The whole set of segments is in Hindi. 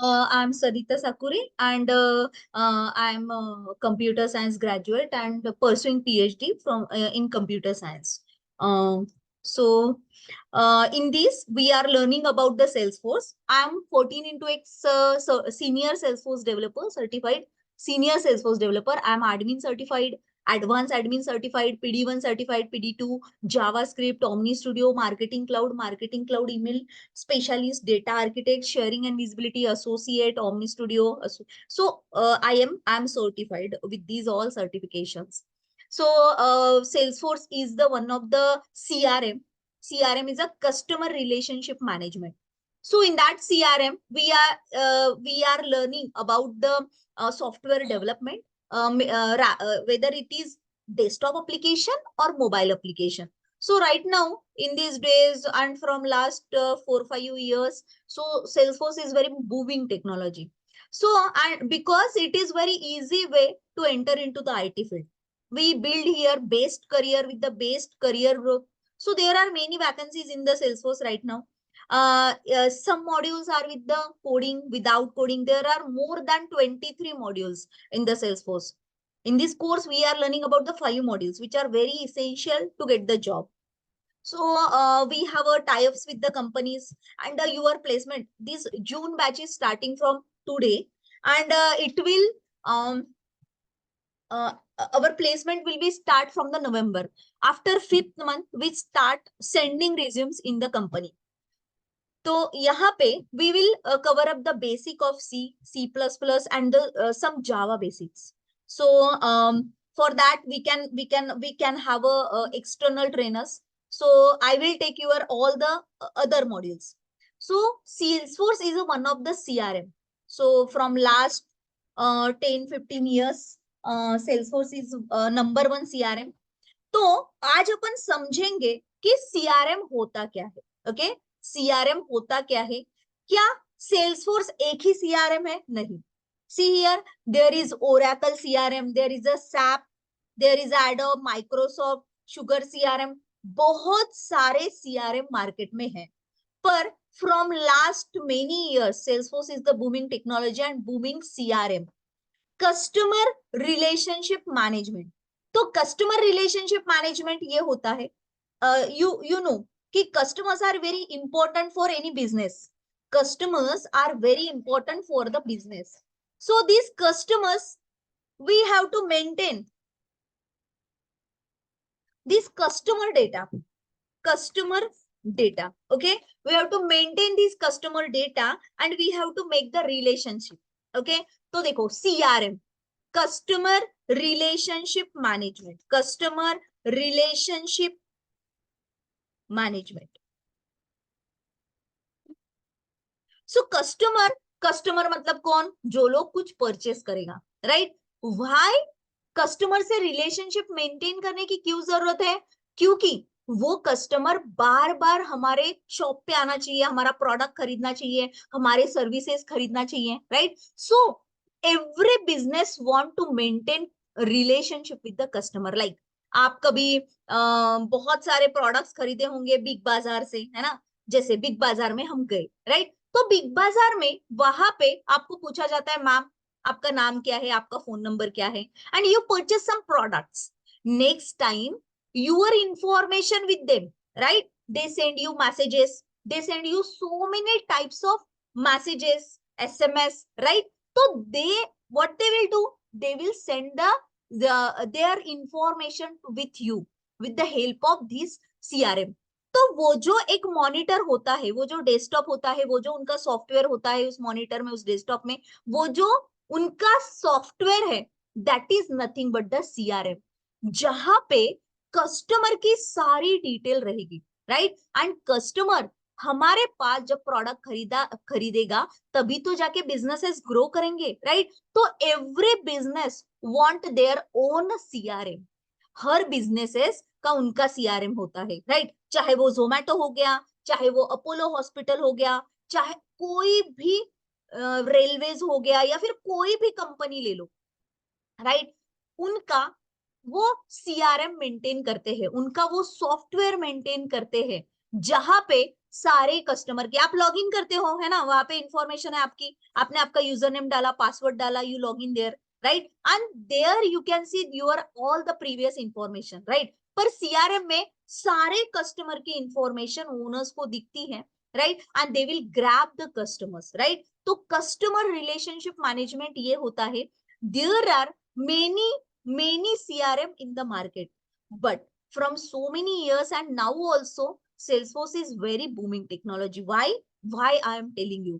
I'm Sarita Sakuri, and I'm a computer science graduate and pursuing PhD from in computer science. Um, so, in this, we are learning about the Salesforce. I'm 14 into X senior Salesforce developer, certified senior Salesforce developer. I'm admin certified, advanced admin certified, PD1 certified, PD2, JavaScript, Omni Studio, Marketing Cloud email specialist, data architect, sharing and visibility associate, Omni Studio. So I'm certified with these all certifications. So Salesforce is the one of the CRM. CRM is a customer relationship management. So in that CRM, we are learning about the software development, whether it is desktop application or mobile application. So right now, in these days and from last 4 5 years, so Salesforce is very booming technology. So, and because it is very easy way to enter into the IT field, we build here best career with the best career growth. So there are many vacancies in the Salesforce right now. Some modules are with the coding, without coding. There are more than 23 modules in the Salesforce. In this course, we are learning about the 5 modules, which are very essential to get the job. So we have a tie-ups with the companies and your placement. This June batch is starting from today, and it will our placement will be start from the November. After 5th month, we start sending resumes in the company. तो यहाँ पे we will cover up the basic of C, C++, and the some Java basics. So for that we can have a external trainers. So I will take your all the other modules. So Salesforce is one of the CRM. So from last 10 15 years, Salesforce is number 1 CRM. तो आज अपन समझेंगे कि सीआरएम होता क्या है. ओके, सीआरएम होता क्या है. क्या सेल्सफोर्स एक ही सीआरएम है? नहीं. See here, there is Oracle CRM, there is a SAP, there is Adobe, Microsoft, Sugar CRM. बहुत सारे सीआरएम मार्केट में है. पर from last many years Salesforce is the booming technology and booming CRM. Customer relationship management. तो कस्टमर रिलेशनशिप मैनेजमेंट ये होता है, यू नो कि customers are very important for any business. Customers are very important for the business. So this customers we have to maintain this customer data. Okay, we have to maintain this customer data and we have to make the relationship. Okay, तो देखो CRM, customer relationship management. Customer relationship management. So customer मतलब कौन? जो लोग कुछ परचेस करेगा, राइट? व्हाई कस्टमर से रिलेशनशिप मेंटेन करने की क्यों जरूरत है? क्योंकि वो कस्टमर बार बार हमारे शॉप पे आना चाहिए, हमारा प्रोडक्ट खरीदना चाहिए, हमारे सर्विसेज खरीदना चाहिए, right? So every business want to maintain relationship with the customer. Like आप कभी बहुत सारे प्रोडक्ट्स खरीदे होंगे बिग बाजार से, है ना? जैसे बिग बाजार में हम गए, राइट? तो बिग बाजार में वहां पे आपको पूछा जाता है, मैम आपका नाम क्या है, आपका फोन नंबर क्या है, and you purchase some products. Next time, your information with them, right? They send you messages. They send you so many types of messages, SMS, right? So what they will do? They will send their information with you with the help of this CRM. तो वो जो एक मॉनिटर होता है, वो जो डेस्कटॉप होता है, वो जो उनका सॉफ्टवेयर होता है उस मॉनिटर में, उस डेस्कटॉप में, वो जो उनका सॉफ्टवेयर है, that is nothing but the CRM, जहां पे कस्टमर की सारी डिटेल रहेगी, राइट? एंड कस्टमर हमारे पास जब प्रोडक्ट खरीदेगा तभी तो जाके बिजनेसेस ग्रो करेंगे, राइट? तो every business want their own CRM. Her businesses का उनका सीआरएम होता है, राइट? चाहे वो जोमेटो हो गया, चाहे वो अपोलो हॉस्पिटल हो गया, चाहे कोई भी रेलवेज हो गया, या फिर कोई भी कंपनी ले लो, राइट? उनका वो सीआरएम मेंटेन करते हैं, उनका वो सॉफ्टवेयर मेंटेन करते हैं, जहां पे सारे कस्टमर के, आप लॉग इन करते हो है ना, वहां पे इंफॉर्मेशन है आपकी, आपने आपका यूजर नेम डाला, पासवर्ड डाला, you log in there, right, and there you can see your all the previous information, right. पर सीआरएम में सारे कस्टमर की इंफॉर्मेशन ओनर्स को दिखती है, right, and they will grab the customers, right. तो कस्टमर रिलेशनशिप मैनेजमेंट ये होता है, there are many CRM in the market, but from so many years and now also Salesforce is very booming technology. Why I am telling you,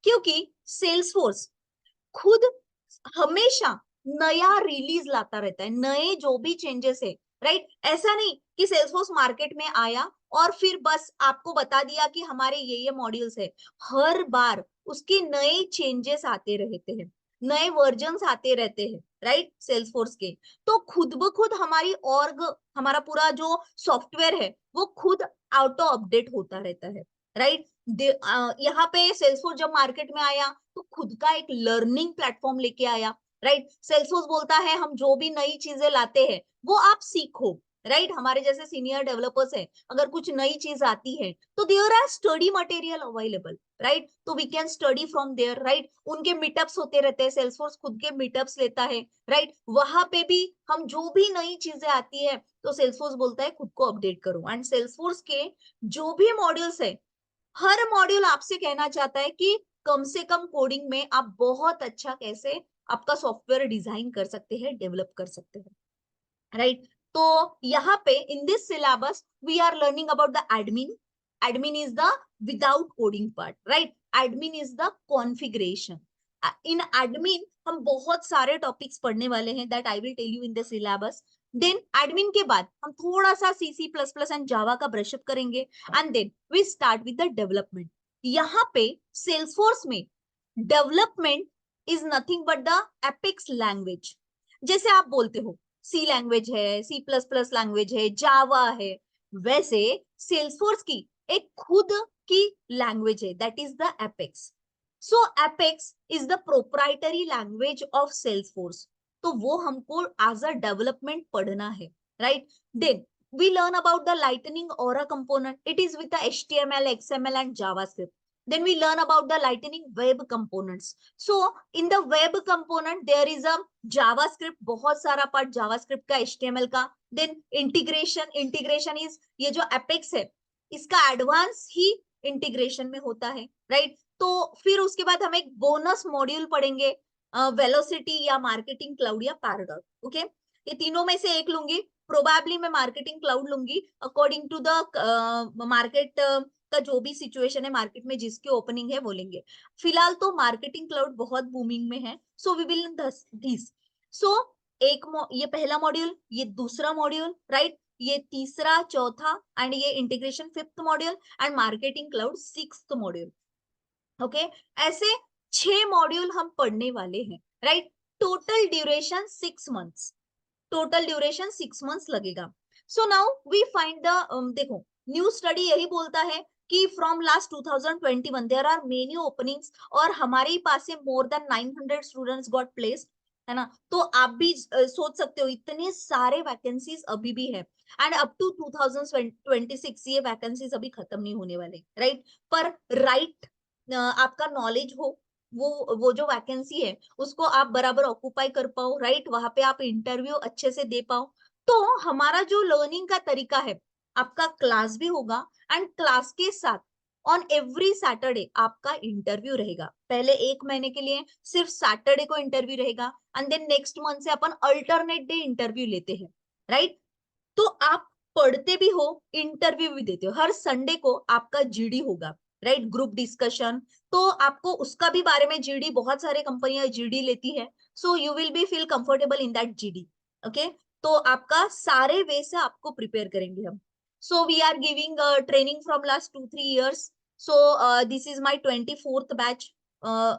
क्योंकि Salesforce खुद हमेशा नया रिलीज लाता रहता है, नए जो भी चेंजेस है, राइट। ऐसा नहीं कि सेल्सफोर्स मार्केट में आया और फिर बस आपको बता दिया कि हमारे ये मॉड्यूल्स है। हर बार उसके नए चेंजेस आते रहते हैं, नए वर्जन्स आते रहते हैं, राइट, सेल्सफोर्स के। तो खुद ब खुद हमारी ऑर्ग, हमारा पूरा जो सॉफ्टवेयर है वो खुद ऑटो अपडेट होता रहता है, राइट। यहाँ पे सेल्सफोर्स जब मार्केट में आया तो खुद का एक लर्निंग प्लेटफॉर्म लेके आया, राइट। सेल्सफोर्स बोलता है हम जो भी नई चीजें लाते हैं वो आप सीखो, राइट। हमारे जैसे सीनियर डेवलपर्स है, अगर कुछ नई चीज आती है तो there are study material available, right, तो we can study from there, right. उनके मीटअप्स होते रहते हैं, सेल्सफोर्स खुद के मीटअप्स लेता है, राइट। वहां पे भी हम जो भी नई चीजें आती है तो सेल्सफोर्स बोलता है खुद को अपडेट करो, एंड सेल्सफोर्स के जो भी मॉड्यूल्स है, हर मॉड्यूल आपसे कहना चाहता है कि कम से कम कोडिंग में आप बहुत अच्छा कैसे आपका सॉफ्टवेयर डिजाइन कर सकते हैं, डेवलप कर सकते हैं, राइट। तो यहाँ पे in this syllabus we are learning about the admin. Admin is the without coding part, right. Admin is the configuration. In admin हम बहुत सारे टॉपिक्स पढ़ने वाले हैं, that I will tell you in the syllabus. Then admin के बाद हम थोड़ा सा C++ एंड जावा का ब्रशअप करेंगे, and then we start with the development. यहाँ पे सेल्सफोर्स में development is nothing but the Apex language. जैसे आप बोलते हो सी लैंग्वेज है, C++ लैंग्वेज है, जावा है, वैसे सेल्सफोर्स की एक खुद की लैंग्वेज है, that is the Apex. So Apex is the proprietary language of Salesforce. तो वो हमको एज अ डेवलपमेंट पढ़ना है, right. Then we learn about the lightning aura component. It is with the HTML, XML and JavaScript. Then we learn about the lightning web components. So in the web component there is a JavaScript, बहुत सारा पार्ट JavaScript का, HTML का। Then integration is ये जो Apex है इसका एडवांस ही इंटीग्रेशन में होता है, राइट। तो फिर उसके बाद हम एक बोनस मॉड्यूल पढ़ेंगे, वेलोसिटी या मार्केटिंग क्लाउड या पैराडॉट, ओके। ये तीनों में से एक लूंगी, प्रोबेबली मैं मार्केटिंग क्लाउड लूंगी अकॉर्डिंग टू द मार्केट का जो भी सिचुएशन है, मार्केट में जिसकी ओपनिंग है वो लेंगे। फिलहाल तो मार्केटिंग क्लाउड बहुत बूमिंग में है, सो वी विल दिस। सो ये पहला मॉड्यूल, ये दूसरा मॉड्यूल, राइट, ये तीसरा, चौथा, एंड ये integration fifth module, and marketing cloud sixth module, okay. ऐसे 6 मॉड्यूल हम पढ़ने वाले हैं, right. Total duration 6 months, total duration 6 months लगेगा। So now we find the, देखो न्यू स्टडी यही बोलता है कि from last 2021 there are many openings, और हमारे ही पास से more than 900 students got placed, है ना। तो आप भी सोच सकते हो इतने सारे वैकेंसीज अभी भी है, एंड अप टू 2026 ये वैकेंसीज अभी खत्म नहीं होने वाले, राइट। पर राइट आपका नॉलेज हो, वो जो वैकेंसी है उसको आप बराबर ऑक्यूपाई कर पाओ, राइट, वहां पे आप इंटरव्यू अच्छे से दे पाओ। तो हमारा जो लर्निंग का तरीका है, आपका क्लास भी होगा, एंड क्लास के साथ ऑन एवरी सैटरडे आपका इंटरव्यू रहेगा। पहले 1 महीने के लिए सिर्फ सैटरडे को इंटरव्यू रहेगा, एंड देन नेक्स्ट मंथ से अपन अल्टरनेट डे इंटरव्यू लेते हैं, राइट। तो आप पढ़ते भी हो, इंटरव्यू भी देते हो। हर संडे को आपका जीडी होगा, राइट, ग्रुप डिस्कशन। तो आपको उसका भी बारे में जीडी, बहुत सारे कंपनियां जीडी लेती है, so you will be feel comfortable in that GD, okay. तो आपका सारे वे से आपको प्रिपेयर करेंगे हम। So we are giving training from last 2-3 years. So this is my 24th batch.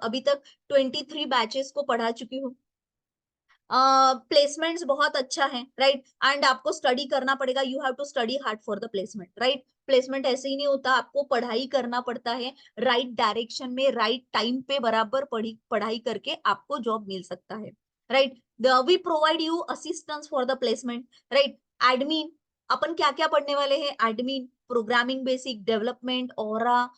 अभी तक 23 बैचेस को पढ़ा चुकी हूँ। प्लेसमेंट्स बहुत अच्छा है, राइट, एंड आपको स्टडी करना पड़ेगा, you have to study hard for the placement, right. Placement ऐसे ही नहीं होता, आपको पढ़ाई करना पड़ता है, राइट डायरेक्शन में, राइट टाइम पे बराबर पढ़ाई करके आपको जॉब मिल सकता है, right. We provide you assistance for the placement, right. Admin अपन क्या क्या पढ़ने वाले हैं? Admin, programming basic, development, Aura,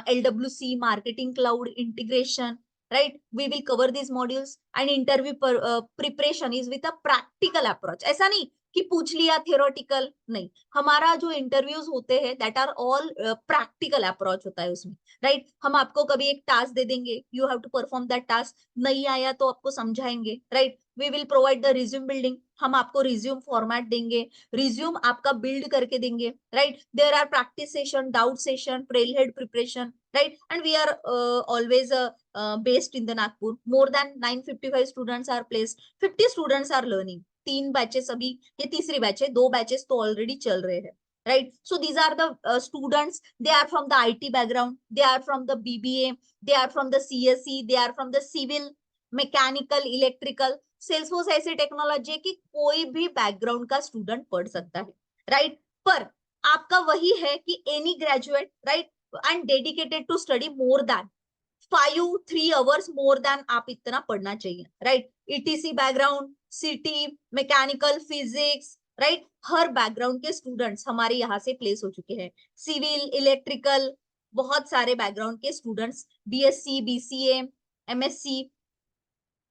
LWC, marketing cloud, integration, right? We will cover these modules and interview preparation is with a practical approach. ऐसा नहीं कि पूछ लिया theoretical, नहीं, हमारा जो इंटरव्यूज होते हैं that are all practical approach होता है उसमें, right? हम आपको कभी एक टास्क दे देंगे, you have to perform that task, नहीं आया तो आपको समझाएंगे, right? We will provide the resume building, हम आपको resume format देंगे, resume आपका build करके देंगे, right? There are practice session, doubt session, trailhead preparation, right? And we are always based in the Nagpur. More than 955 students are placed. 50 students are learning. 3 batches अभी, ये तीसरी बैच है, 2 बैचेस तो ऑलरेडी चल रहे हैं, right? So these are the students. They are from the IT background. They are from the BBA. They are from the CSE. They are from the civil, mechanical, electrical. Salesforce ऐसी टेक्नोलॉजी है कि कोई भी बैकग्राउंड का स्टूडेंट पढ़ सकता है, राइट? पर आपका वही है कि any graduate, right, and dedicated to study more than 3 hours more than आप इतना पढ़ना चाहिए, राइट? ETC background, city, mechanical, physics, right, हर बैकग्राउंड के स्टूडेंट्स हमारे यहाँ से प्लेस हो चुके हैं। सिविल, इलेक्ट्रिकल, बहुत सारे बैकग्राउंड के स्टूडेंट्स, BSc, BCA, MSc,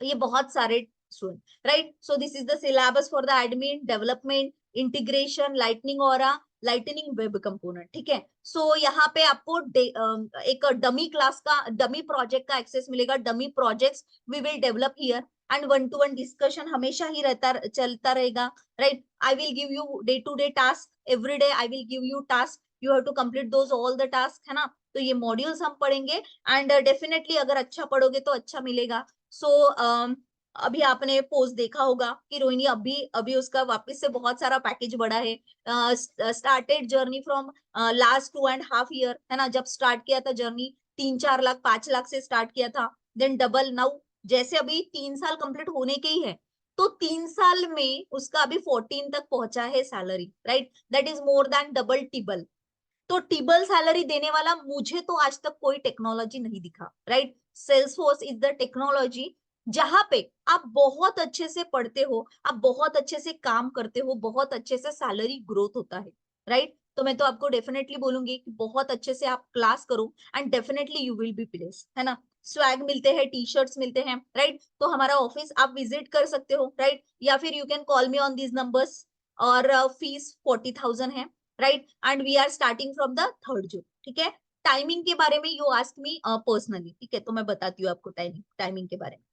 ये बहुत सारे student, right? So this is the syllabus for the admin, development, integration, Lightning Aura, Lightning Web Component, ठीक है? सो यहाँ पे आपको एक डमी क्लास का, डमी प्रोजेक्ट का एक्सेस मिलेगा। Dummy projects we will develop here and 1-to-1 discussion हमेशा ही चलता रहेगा, राइट? I will give you day to day task, every day I will give you task, you have to complete those all the task, है ना? तो ये मॉड्यूल्स हम पढ़ेंगे एंड डेफिनेटली अगर अच्छा पढ़ोगे तो अच्छा मिलेगा। सो अभी आपने पोस्ट देखा होगा कि रोहिणी अभी अभी उसका वापस से बहुत सारा पैकेज बढ़ा है। Started journey from last 2.5 year, है ना? जब स्टार्ट किया था जर्नी 3-4 लाख 5 लाख से स्टार्ट किया था, देन डबल, नाउ जैसे अभी 3 साल कंप्लीट होने के ही है, तो 3 साल में उसका अभी 14 तक पहुंचा है salary, right? That is more than double triple. तो टिबल सैलरी देने वाला मुझे तो आज तक कोई टेक्नोलॉजी नहीं दिखा, right? Salesforce is the technology जहां पे आप बहुत अच्छे से पढ़ते हो, आप बहुत अच्छे से काम करते हो, बहुत अच्छे से सैलरी ग्रोथ होता है, राइट? तो मैं तो आपको डेफिनेटली बोलूंगी कि बहुत अच्छे से आप क्लास करो and definitely you will B place, है ना? स्वैग मिलते हैं, टी-शर्ट्स मिलते हैं, राइट? तो हमारा ऑफिस आप विजिट कर सकते हो, राइट? या फिर you can call me on these numbers. और फीस 40,000 है, right? And we are starting from the 3rd June, ठीक है? टाइमिंग के बारे में यू आस्क मी पर्सनली, ठीक है? तो मैं बताती हूँ आपको टाइमिंग के बारे में।